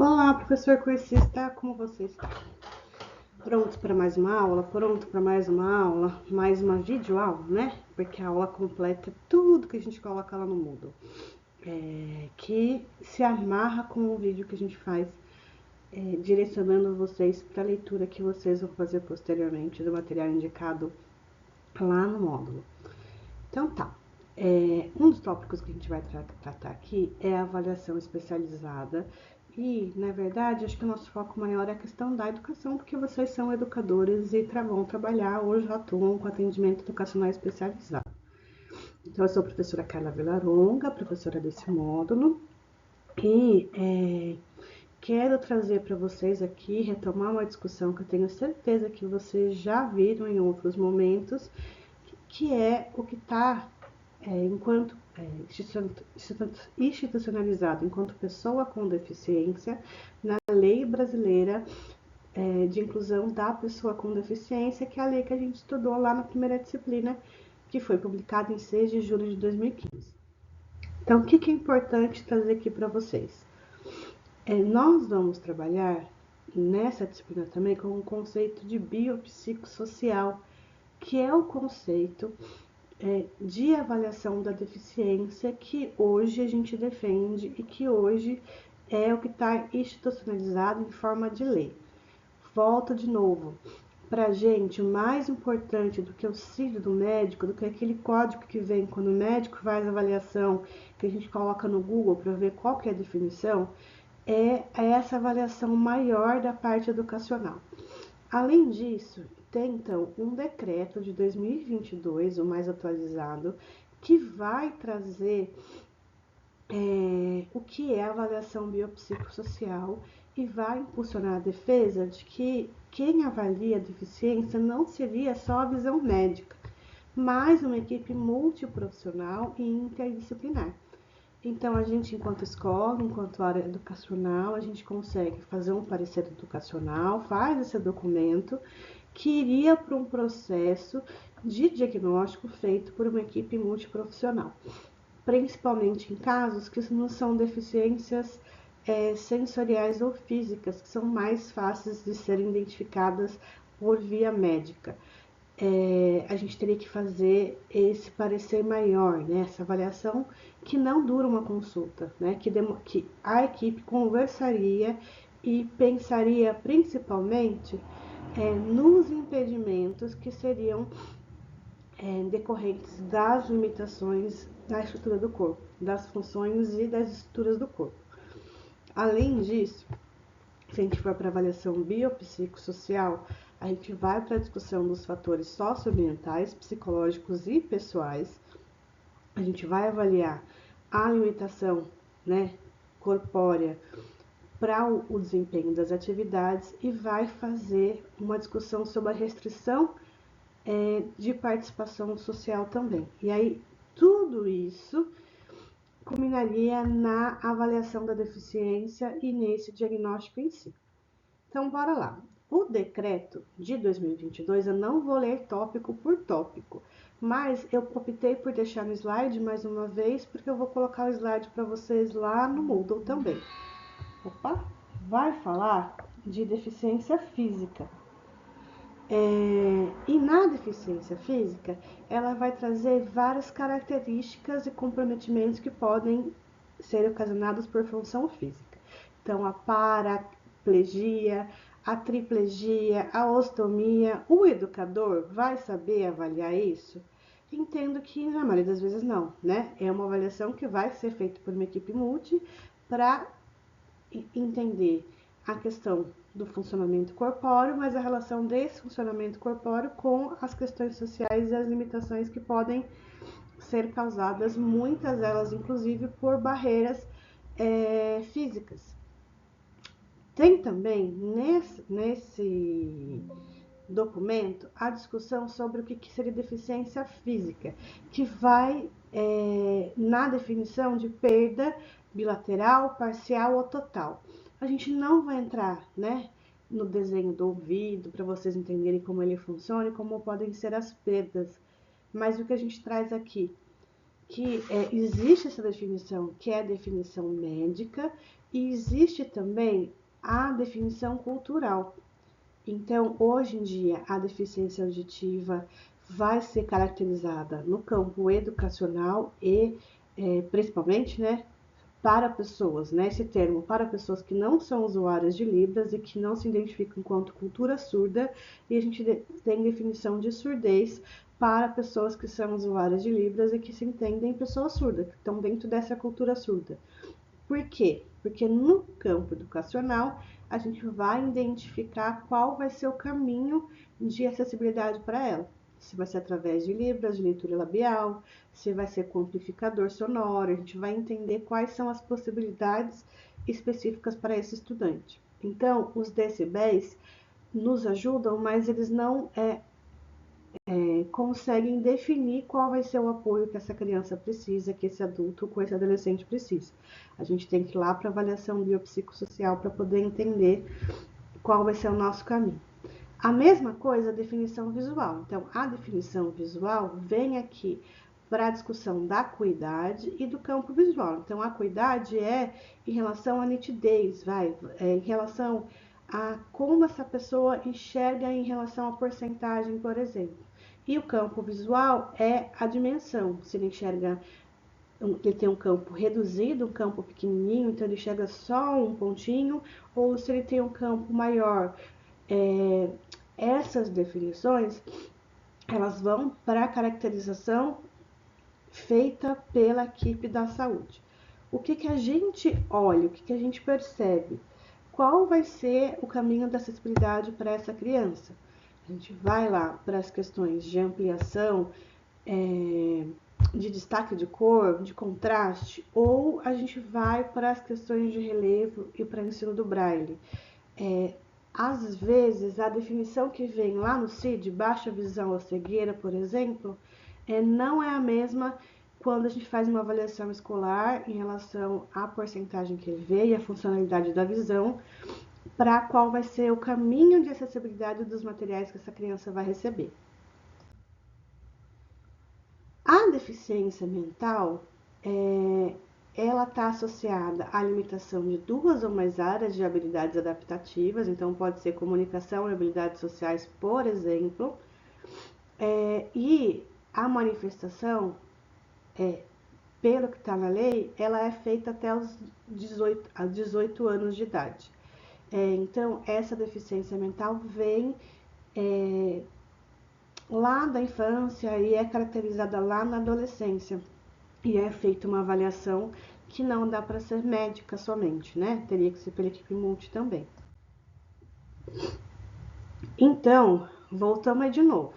Olá, professor cursista, como você está? Pronto para mais uma aula? Pronto para mais uma aula? Mais uma videoaula, né? Porque a aula completa é tudo que a gente coloca lá no Moodle. Que se amarra com o vídeo que a gente faz, direcionando vocês para a leitura que vocês vão fazer posteriormente do material indicado lá no módulo. Então tá. Um dos tópicos que a gente vai tratar aqui é a avaliação especializada e, na verdade, acho que o nosso foco maior é a questão da educação, porque vocês são educadores e vão trabalhar ou já atuam com atendimento educacional especializado. Então, eu sou a professora Carla Vilaronga, professora desse módulo, e quero trazer para vocês aqui, retomar uma discussão que eu tenho certeza que vocês já viram em outros momentos, que é o que está enquanto institucionalizado enquanto pessoa com deficiência na lei brasileira de inclusão da pessoa com deficiência, que é a lei que a gente estudou lá na primeira disciplina, que foi publicada em 6 de julho de 2015. Então, o que é importante trazer aqui para vocês? Nós vamos trabalhar nessa disciplina também com o conceito de biopsicossocial, que é o conceito de avaliação da deficiência que hoje a gente defende e que hoje é o que está institucionalizado em forma de lei. Volto de novo. Para a gente, o mais importante do que o auxílio do médico, do que aquele código que vem quando o médico faz a avaliação, que a gente coloca no Google para ver qual que é a definição, é essa avaliação maior da parte educacional. Além disso, tem então um decreto de 2022, o mais atualizado, que vai trazer o que é a avaliação biopsicossocial e vai impulsionar a defesa de que quem avalia a deficiência não seria só a visão médica, mas uma equipe multiprofissional e interdisciplinar. Então, a gente, enquanto escola, enquanto área educacional, a gente consegue fazer um parecer educacional, faz esse documento, que iria para um processo de diagnóstico feito por uma equipe multiprofissional, principalmente em casos que não são deficiências sensoriais ou físicas, que são mais fáceis de serem identificadas por via médica. A gente teria que fazer esse parecer maior, né? Essa avaliação que não dura uma consulta, né? Que a equipe conversaria e pensaria principalmente nos impedimentos que seriam decorrentes das limitações da estrutura do corpo, das funções e das estruturas do corpo. Além disso, se a gente for para a avaliação biopsicossocial, a gente vai para a discussão dos fatores socioambientais, psicológicos e pessoais. A gente vai avaliar a limitação, né, corpórea para o desempenho das atividades e vai fazer uma discussão sobre a restrição de participação social também. E aí, tudo isso culminaria na avaliação da deficiência e nesse diagnóstico em si. Então, bora lá. O decreto de 2022, eu não vou ler tópico por tópico, mas eu optei por deixar no slide mais uma vez, porque eu vou colocar o slide para vocês lá no Moodle também. Opa! Vai falar de deficiência física. E na deficiência física, ela vai trazer várias características e comprometimentos que podem ser ocasionados por função física. Então, a paraplegia, a triplegia, a ostomia, o educador vai saber avaliar isso? Entendo que na maioria das vezes não, né? É uma avaliação que vai ser feita por uma equipe multi para entender a questão do funcionamento corpóreo, mas a relação desse funcionamento corpóreo com as questões sociais e as limitações que podem ser causadas, muitas delas inclusive por barreiras físicas. Tem também nesse documento a discussão sobre o que seria deficiência física, que vai na definição de perda bilateral, parcial ou total. A gente não vai entrar, né, no desenho do ouvido para vocês entenderem como ele funciona e como podem ser as perdas, mas o que a gente traz aqui, que existe essa definição, que é a definição médica, e existe também a definição cultural. Então, hoje em dia, a deficiência auditiva vai ser caracterizada no campo educacional e, principalmente, né, para pessoas, né, esse termo, para pessoas que não são usuárias de Libras e que não se identificam enquanto cultura surda, e a gente tem definição de surdez para pessoas que são usuárias de Libras e que se entendem pessoas surdas, que estão dentro dessa cultura surda. Por quê? Porque no campo educacional a gente vai identificar qual vai ser o caminho de acessibilidade para ela. Se vai ser através de Libras, de leitura labial, se vai ser com amplificador sonoro, a gente vai entender quais são as possibilidades específicas para esse estudante. Então, os decibéis nos ajudam, mas eles não conseguem definir qual vai ser o apoio que essa criança precisa, que esse adulto ou esse adolescente precisa. A gente tem que ir lá para avaliação biopsicossocial para poder entender qual vai ser o nosso caminho. A mesma coisa a definição visual. Então, a definição visual vem aqui para a discussão da acuidade e do campo visual. Então, a acuidade é em relação à nitidez, em relação a como essa pessoa enxerga em relação à porcentagem, por exemplo. E o campo visual é a dimensão, se ele enxerga, ele tem um campo reduzido, um campo pequenininho, então ele enxerga só um pontinho, ou se ele tem um campo maior. Essas definições, elas vão para a caracterização feita pela equipe da saúde. O que a gente olha, o que a gente percebe? Qual vai ser o caminho da acessibilidade para essa criança? A gente vai lá para as questões de ampliação, de destaque de cor, de contraste, ou a gente vai para as questões de relevo e para o ensino do braille. Às vezes, a definição que vem lá no CID, baixa visão ou cegueira, por exemplo, não é a mesma quando a gente faz uma avaliação escolar em relação à porcentagem que ele vê e a funcionalidade da visão, para qual vai ser o caminho de acessibilidade dos materiais que essa criança vai receber. A deficiência mental, ela está associada à limitação de 2 ou mais áreas de habilidades adaptativas, então pode ser comunicação e habilidades sociais, por exemplo, e a manifestação, pelo que está na lei, ela é feita até os 18 anos de idade. Então, essa deficiência mental vem lá da infância e é caracterizada lá na adolescência. E é feita uma avaliação que não dá para ser médica somente, né? Teria que ser pela equipe multi também. Então, voltamos aí de novo.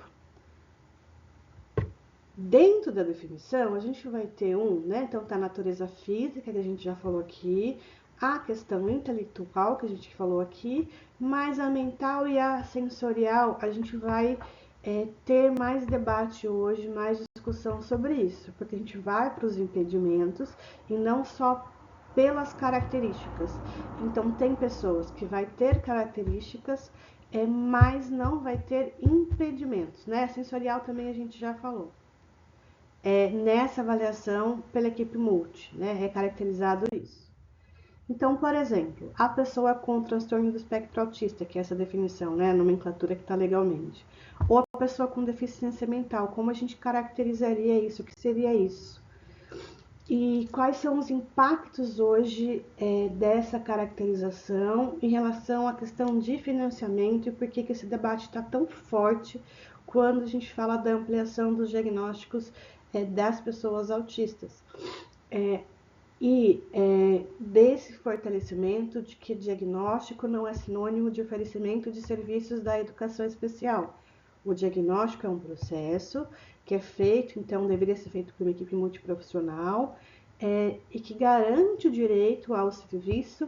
Dentro da definição, a gente vai ter né? Então, tá a natureza física, que a gente já falou aqui, a questão intelectual, que a gente falou aqui, mas a mental e a sensorial, a gente vai ter mais debate hoje, mais discussão sobre isso, porque a gente vai para os impedimentos e não só pelas características. Então, tem pessoas que vai ter características, mas não vai ter impedimentos, né? Sensorial também a gente já falou. Nessa avaliação pela equipe multi, né? É caracterizado isso. Então, por exemplo, a pessoa com transtorno do espectro autista, que é essa definição, né, a nomenclatura que está legalmente, ou a pessoa com deficiência mental, como a gente caracterizaria isso, o que seria isso? E quais são os impactos hoje dessa caracterização em relação à questão de financiamento e por que esse debate está tão forte quando a gente fala da ampliação dos diagnósticos das pessoas autistas? Desse fortalecimento de que diagnóstico não é sinônimo de oferecimento de serviços da educação especial. O diagnóstico é um processo que é feito, então deveria ser feito por uma equipe multiprofissional e que garante o direito ao serviço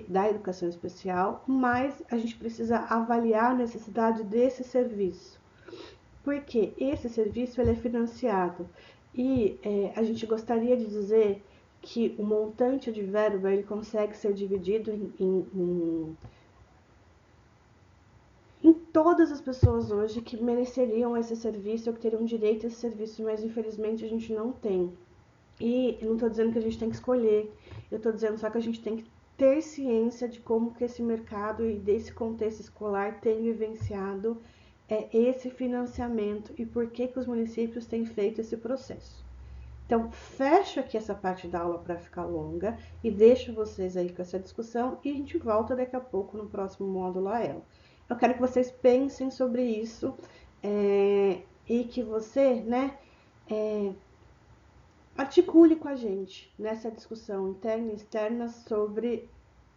da educação especial, mas a gente precisa avaliar a necessidade desse serviço. Porque esse serviço ele é financiado e a gente gostaria de dizer que o montante de verba ele consegue ser dividido em todas as pessoas hoje que mereceriam esse serviço ou que teriam direito a esse serviço, mas infelizmente a gente não tem. E eu não estou dizendo que a gente tem que escolher, eu estou dizendo só que a gente tem que ter ciência de como que esse mercado e desse contexto escolar tem vivenciado esse financiamento e por que os municípios têm feito esse processo. Então, fecho aqui essa parte da aula para ficar longa e deixo vocês aí com essa discussão e a gente volta daqui a pouco no próximo módulo a ela. Eu quero que vocês pensem sobre isso e que você, né, articule com a gente nessa discussão interna e externa sobre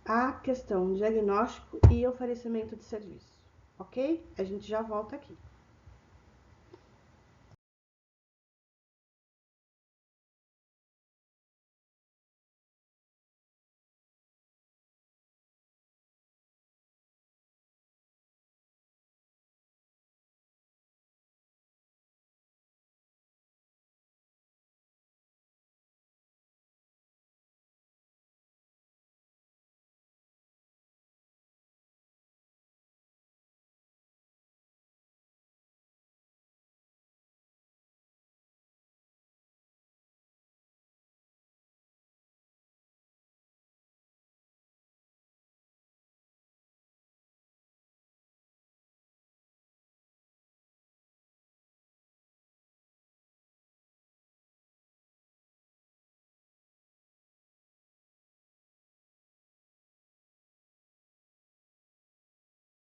a questão de diagnóstico e oferecimento de serviço, ok? A gente já volta aqui.